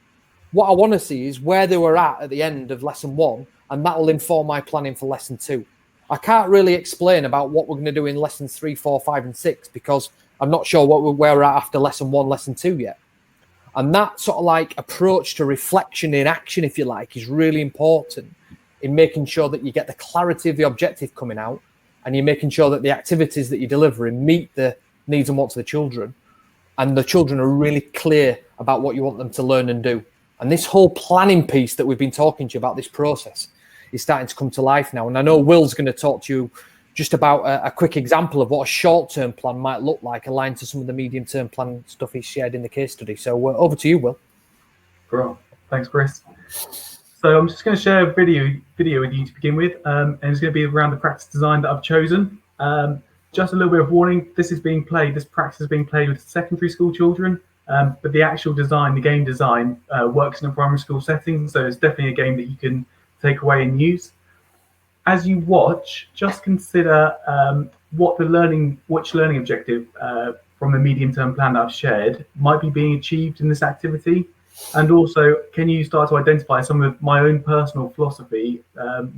What I want to see is where they were at the end of lesson 1, and that will inform my planning for lesson 2. I can't really explain about what we're going to do in lessons 3, 4, 5, and 6 because I'm not sure where we're at after lesson 1, lesson 2 yet. And that sort of like approach to reflection in action, if you like, is really important in making sure that you get the clarity of the objective coming out, and you're making sure that the activities that you're delivering meet the needs and wants of the children, and the children are really clear about what you want them to learn and do. And this whole planning piece that we've been talking to you about, this process, is starting to come to life now. And I know Will's going to talk to you just about a quick example of what a short-term plan might look like, aligned to some of the medium-term plan stuff he shared in the case study. So over to you, Will. Bro, thanks, Chris. So I'm just going to share a video with you to begin with, and it's going to be around the practice design that I've chosen. Just a little bit of warning, this practice is being played with secondary school children, but the actual design, the game design, works in a primary school setting, so it's definitely a game that you can take away and use. As you watch, just consider which learning objective from the medium-term plan that I've shared might be being achieved in this activity. And also, can you start to identify some of my own personal philosophy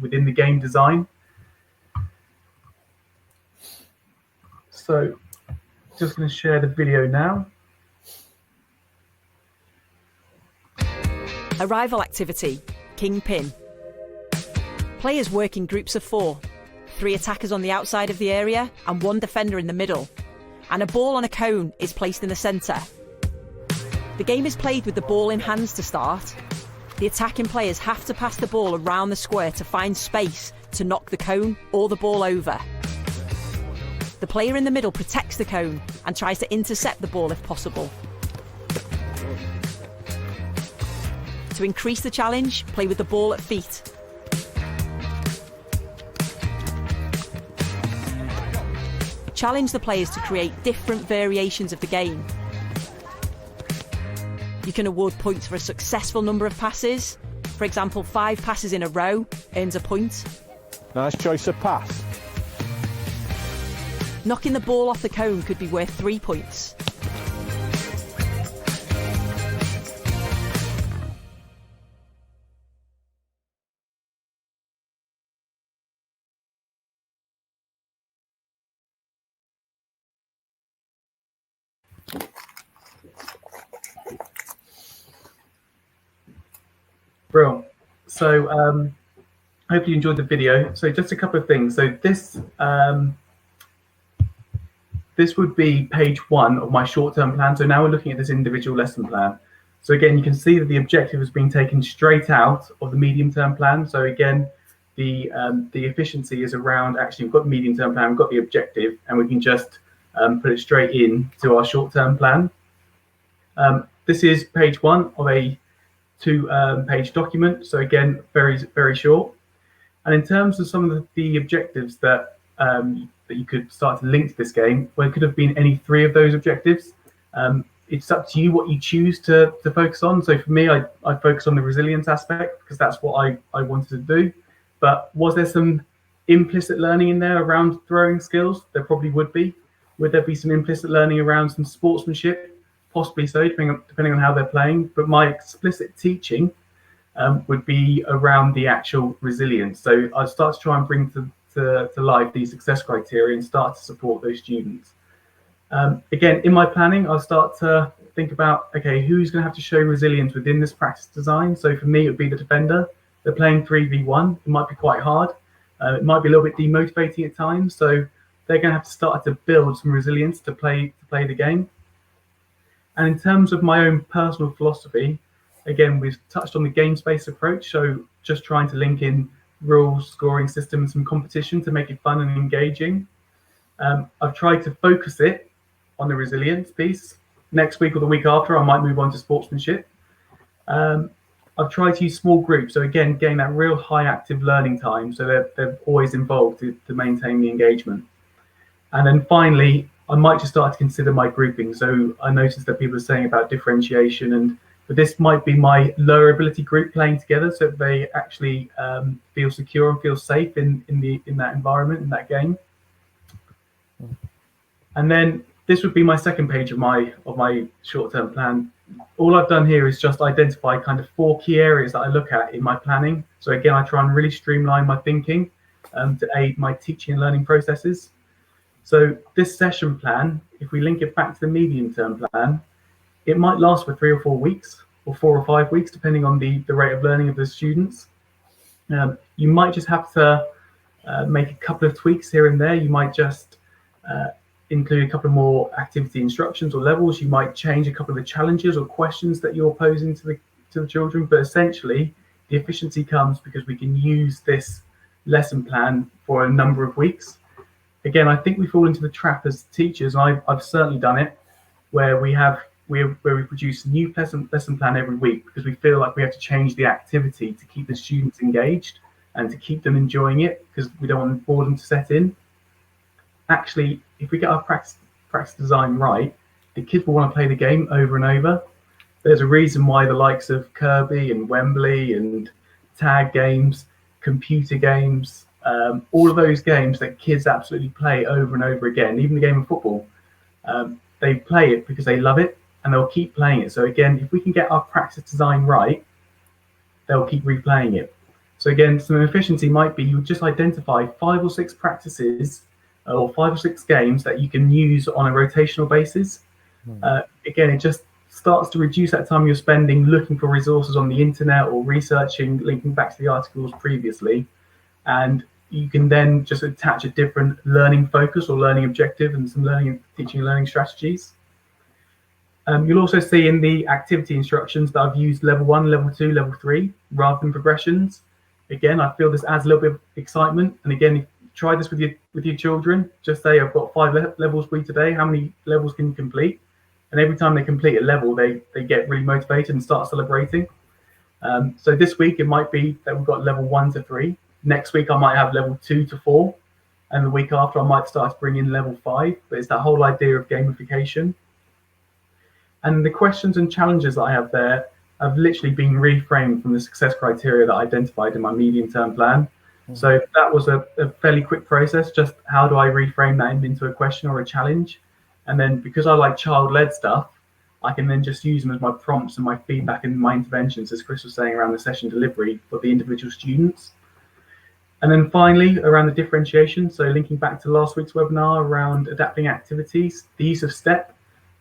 within the game design? So, just going to share the video now. Arrival activity, Kingpin. Players work in groups of 4, 3 attackers on the outside of the area and 1 defender in the middle, and a ball on a cone is placed in the centre. The game is played with the ball in hands to start. The attacking players have to pass the ball around the square to find space to knock the cone or the ball over. The player in the middle protects the cone and tries to intercept the ball if possible. To increase the challenge, play with the ball at feet. Challenge the players to create different variations of the game. You can award points for a successful number of passes. For example, 5 passes in a row earns a point. Nice choice of pass. Knocking the ball off the cone could be worth 3 points. Brilliant. So hopefully you enjoyed the video. So just a couple of things. So this would be page 1 of my short-term plan. So now we're looking at this individual lesson plan. So again, you can see that the objective has been taken straight out of the medium-term plan. So again, the efficiency is around, actually we've got the medium-term plan, we've got the objective, and we can just put it straight in to our short-term plan. This is page 1 of a 2-page document. So again, very, very short. And in terms of some of the objectives that you could start to link to this game, well, it could have been any 3 of those objectives. It's up to you what you choose to focus on. So for me, I focus on the resilience aspect because that's what I wanted to do. But was there some implicit learning in there around throwing skills? There probably would be. Would there be some implicit learning around some sportsmanship? Possibly so, depending on how they're playing. But my explicit teaching would be around the actual resilience. So I start to try and bring to life these success criteria and start to support those students. Again, in my planning, I'll start to think about, okay, who's going to have to show resilience within this practice design? So for me, it would be the defender. They're playing 3v1. It might be quite hard. It might be a little bit demotivating at times. So they're going to have to start to build some resilience to play the game. And in terms of my own personal philosophy, again, we've touched on the game-based approach. So just trying to link in rules, scoring system, and some competition to make it fun and engaging. I've tried to focus it on the resilience piece. Next week or the week after, I might move on to sportsmanship. I've tried to use small groups. So again, getting that real high active learning time. So they're always involved to maintain the engagement. And then finally, I might just start to consider my grouping. So I noticed that people are saying about differentiation, but this might be my lower ability group playing together, so they actually feel secure and feel safe in that environment, in that game. And then this would be my second page of my short-term plan. All I've done here is just identify kind of 4 key areas that I look at in my planning. So again, I try and really streamline my thinking to aid my teaching and learning processes. So this session plan, if we link it back to the medium-term plan, it might last for 3 or 4 weeks, or 4 or 5 weeks, depending on the rate of learning of the students. You might just have to make a couple of tweaks here and there. You might just include a couple of more activity instructions or levels. You might change a couple of the challenges or questions that you're posing to the children. But essentially, the efficiency comes because we can use this lesson plan for a number of weeks. Again, I think we fall into the trap as teachers. I've certainly done it, where we produce a new lesson plan every week because we feel like we have to change the activity to keep the students engaged and to keep them enjoying it, because we don't want boredom to set in. Actually, if we get our practice design right, the kids will want to play the game over and over. There's a reason why the likes of Kirby and Wembley and tag games, computer games, all of those games that kids absolutely play over and over again, even the game of football, they play it because they love it and they'll keep playing it. So again, if we can get our practice design right, they'll keep replaying it. So again, some efficiency might be you just identify 5 or 6 practices or 5 or 6 games that you can use on a rotational basis. Again, it just starts to reduce that time you're spending looking for resources on the internet or researching, linking back to the articles previously. And you can then just attach a different learning focus or learning objective and some teaching and learning strategies. You'll also see in the activity instructions that I've used level 1, level 2, level 3 rather than progressions. Again, I feel this adds a little bit of excitement. And again, if you try this with your children, just say, I've got 5 levels for you today. How many levels can you complete? And every time they complete a level, they get really motivated and start celebrating. So this week, it might be that we've got level 1 to 3. Next week, I might have level 2 to 4. And the week after, I might start to bring in level 5. But it's that whole idea of gamification. And the questions and challenges that I have there have literally been reframed from the success criteria that I identified in my medium-term plan. So that was a fairly quick process. Just how do I reframe that into a question or a challenge? And then because I like child-led stuff, I can then just use them as my prompts and my feedback and my interventions, as Chris was saying, around the session delivery for the individual students. And then finally, around the differentiation, so linking back to last week's webinar around adapting activities, the use of STEP,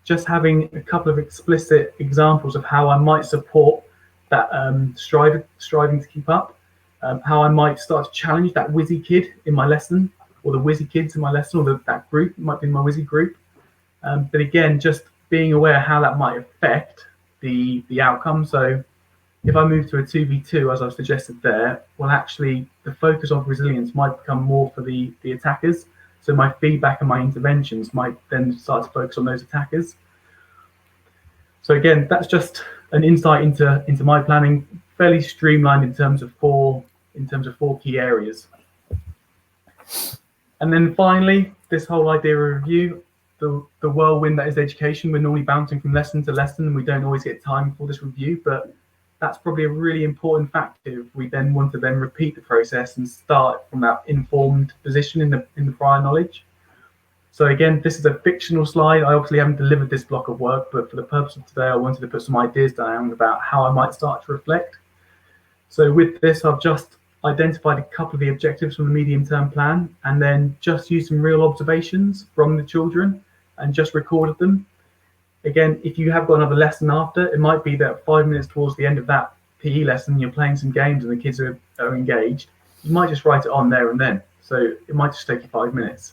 just having a couple of explicit examples of how I might support that striving to keep up, how I might start to challenge that whizzy kid in my lesson, or the whizzy kids in my lesson, or that group might be my whizzy group. But again, just being aware how that might affect the outcome. So if I move to a 2v2, as I've suggested there, well, actually, the focus on resilience might become more for the attackers. So my feedback and my interventions might then start to focus on those attackers. So again, that's just an insight into my planning, fairly streamlined in terms of four key areas. And then finally, this whole idea of review, the whirlwind that is education. We're normally bouncing from lesson to lesson, and we don't always get time for this review, but that's probably a really important factor if we then want to then repeat the process and start from that informed position in the prior knowledge. So again, this is a fictional slide. I obviously haven't delivered this block of work, but for the purpose of today, I wanted to put some ideas down about how I might start to reflect. So with this, I've just identified a couple of the objectives from the medium-term plan, and then just used some real observations from the children and just recorded them. Again, if you have got another lesson after, it might be that 5 minutes towards the end of that PE lesson, you're playing some games and the kids are engaged. You might just write it on there and then. So it might just take you 5 minutes.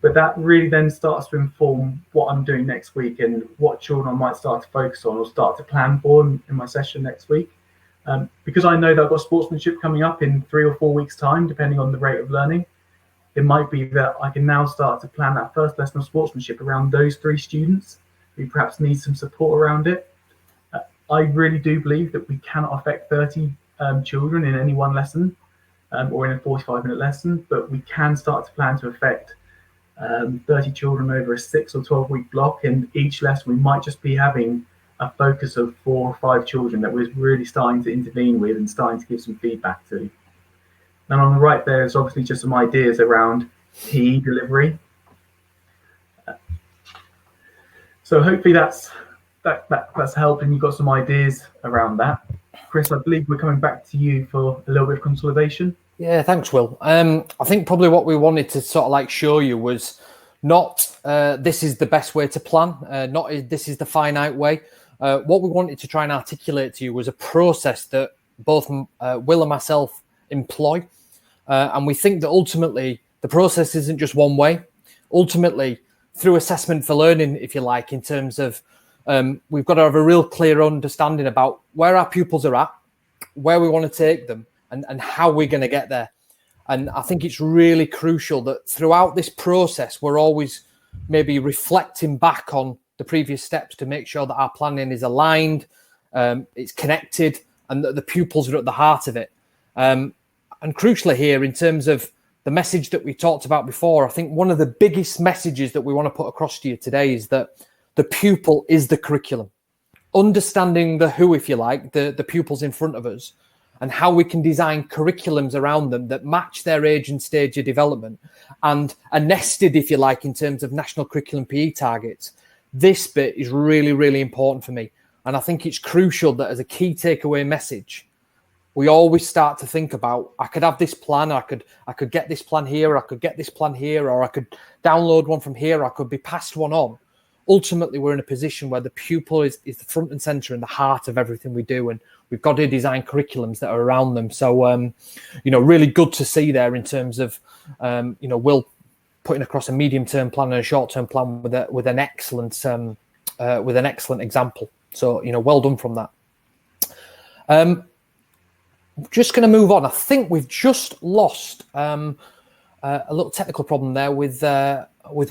But that really then starts to inform what I'm doing next week and what children I might start to focus on or start to plan for in my session next week. Because I know that I've got sportsmanship coming up in 3 or 4 weeks' time, depending on the rate of learning, it might be that I can now start to plan that first lesson of sportsmanship around those 3 students who perhaps need some support around it. I really do believe that we cannot affect 30 children in any one lesson or in a 45-minute lesson, but we can start to plan to affect 30 children over a 6 or 12-week block. And each lesson, we might just be having a focus of 4 or 5 children that we're really starting to intervene with and starting to give some feedback to. And on the right there is obviously just some ideas around PE delivery. So hopefully that's helped and you've got some ideas around that. Chris, I believe we're coming back to you for a little bit of consolidation. Yeah, thanks, Will. I think probably what we wanted to sort of like show you was not this is the best way to plan, not this is the finite way. What we wanted to try and articulate to you was a process that both Will and myself employ. And we think that ultimately the process isn't just one way. Ultimately, through assessment for learning, if you like, in terms of we've got to have a real clear understanding about where our pupils are at, where we want to take them, and how we're going to get there. And I think it's really crucial that throughout this process, we're always maybe reflecting back on the previous steps to make sure that our planning is aligned, it's connected, and that the pupils are at the heart of it. And crucially here, in terms of the message that we talked about before, I think one of the biggest messages that we want to put across to you today is that the pupil is the curriculum. Understanding the who, if you like, the pupils in front of us, and how we can design curriculums around them that match their age and stage of development and are nested, if you like, in terms of national curriculum PE targets. This bit is really, really important for me. And I think it's crucial that as a key takeaway message, we always start to think about, I could have this plan, I could get this plan here, I could get this plan here, or I could download one from here, I could be passed one on. Ultimately, we're in a position where the pupil is the front and center and the heart of everything we do. And we've got to design curriculums that are around them. So, really good to see there in terms of, Will putting across a medium-term plan and a short-term plan with an excellent example. So, well done from that. Just going to move on. I think we've just lost a little technical problem there with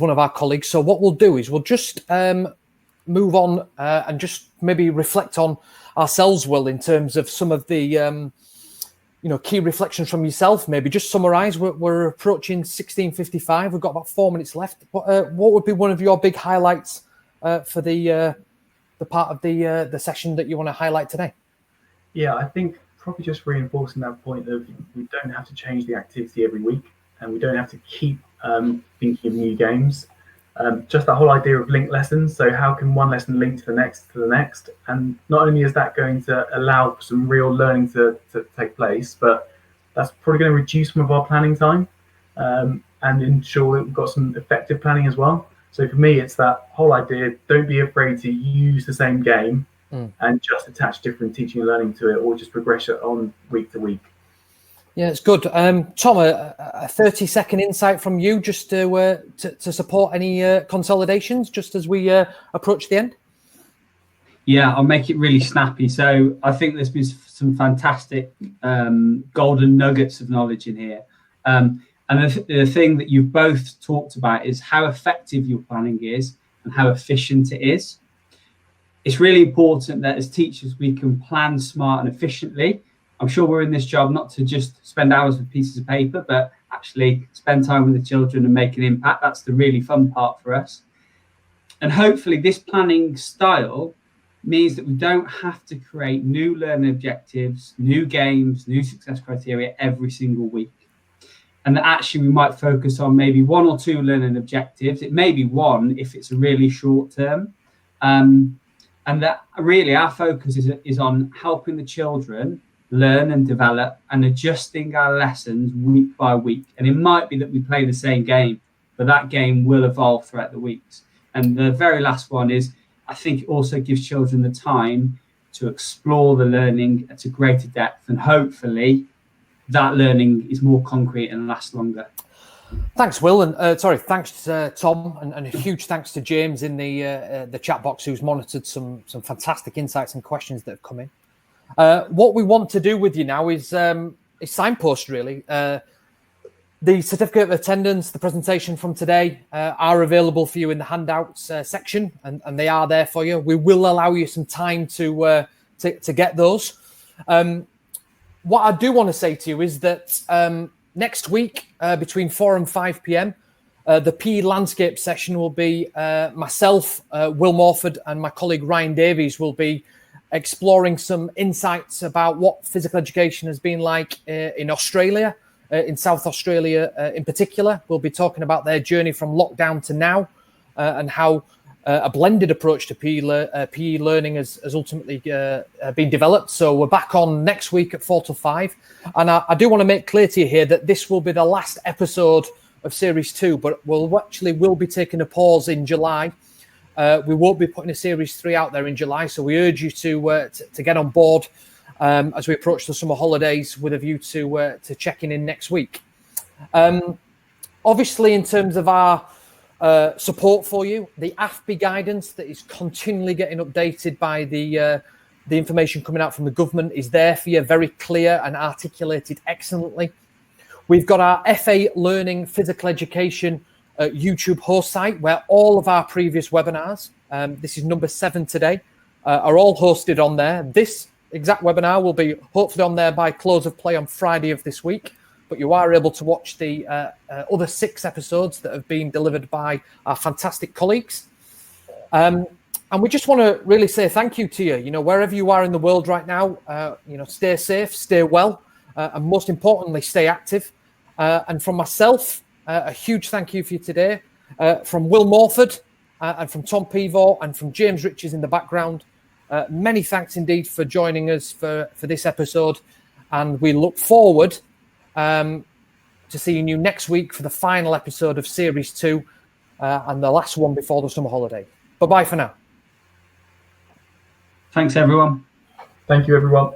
one of our colleagues. So what we'll do is we'll just move on and just maybe reflect on ourselves, Will, in terms of some of the key reflections from yourself. Maybe just summarise. We're approaching 16:55. We've got about 4 minutes left. What would be one of your big highlights for the part of the session that you want to highlight today? Yeah, I think probably just reinforcing that point of we don't have to change the activity every week and we don't have to keep thinking of new games. Just that whole idea of linked lessons. So how can one lesson link to the next? And not only is that going to allow for some real learning to take place, but that's probably going to reduce some of our planning time and ensure that we've got some effective planning as well. So for me, it's that whole idea, don't be afraid to use the same game and just attach different teaching and learning to it, or just progress it on week to week. Yeah, it's good. Tom, a 30-second insight from you just to support any consolidations just as we approach the end? Yeah, I'll make it really snappy. So I think there's been some fantastic golden nuggets of knowledge in here. And the thing that you've both talked about is how effective your planning is and how efficient it is. It's really important that as teachers, we can plan smart and efficiently. I'm sure we're in this job not to just spend hours with pieces of paper, but actually spend time with the children and make an impact. That's the really fun part for us. And hopefully this planning style means that we don't have to create new learning objectives, new games, new success criteria every single week. And that actually we might focus on maybe 1 or 2 learning objectives. It may be 1 if it's a really short term. And that really our focus is on helping the children learn and develop and adjusting our lessons week by week. And it might be that we play the same game, but that game will evolve throughout the weeks. And the very last one is, I think it also gives children the time to explore the learning at a greater depth, and hopefully that learning is more concrete and lasts longer. Thanks, Will, and thanks Tom, and a huge thanks to James in the chat box, who's monitored some fantastic insights and questions that have come in. What we want to do with you now is signpost, really. The certificate of attendance, the presentation from today are available for you in the handouts section, and they are there for you. We will allow you some time to get those. What I do want to say to you is that next week, between 4 and 5 p.m., the PE landscape session will be myself, Will Morford, and my colleague Ryan Davies will be exploring some insights about what physical education has been like in Australia, in South Australia in particular. We'll be talking about their journey from lockdown to now, and how a blended approach to PE learning has ultimately been developed. So we're back on next week at 4 to 5. And I do want to make clear to you here that this will be the last episode of Series 2, but we'll be taking a pause in July. We won't be putting a Series 3 out there in July, so we urge you to get on board as we approach the summer holidays, with a view to checking in next week. Obviously, in terms of our support for you, the AFBI guidance that is continually getting updated by the information coming out from the government is there for you, very clear and articulated excellently. We've got our FA Learning Physical Education YouTube host site, where all of our previous webinars, this is number 7 today, are all hosted on there. This exact webinar will be hopefully on there by close of play on Friday of this week, but you are able to watch the other 6 episodes that have been delivered by our fantastic colleagues. And we just want to really say thank you to you. You know, wherever you are in the world right now, stay safe, stay well, and most importantly, stay active. And from myself, a huge thank you for you today, from Will Morford, and from Tom Pivot, and from James Riches in the background. Many thanks indeed for joining us for this episode, and we look forward to seeing you next week for the final episode of Series 2, and the last one before the summer holiday. Bye-bye for now. Thanks, everyone. Thank you, everyone.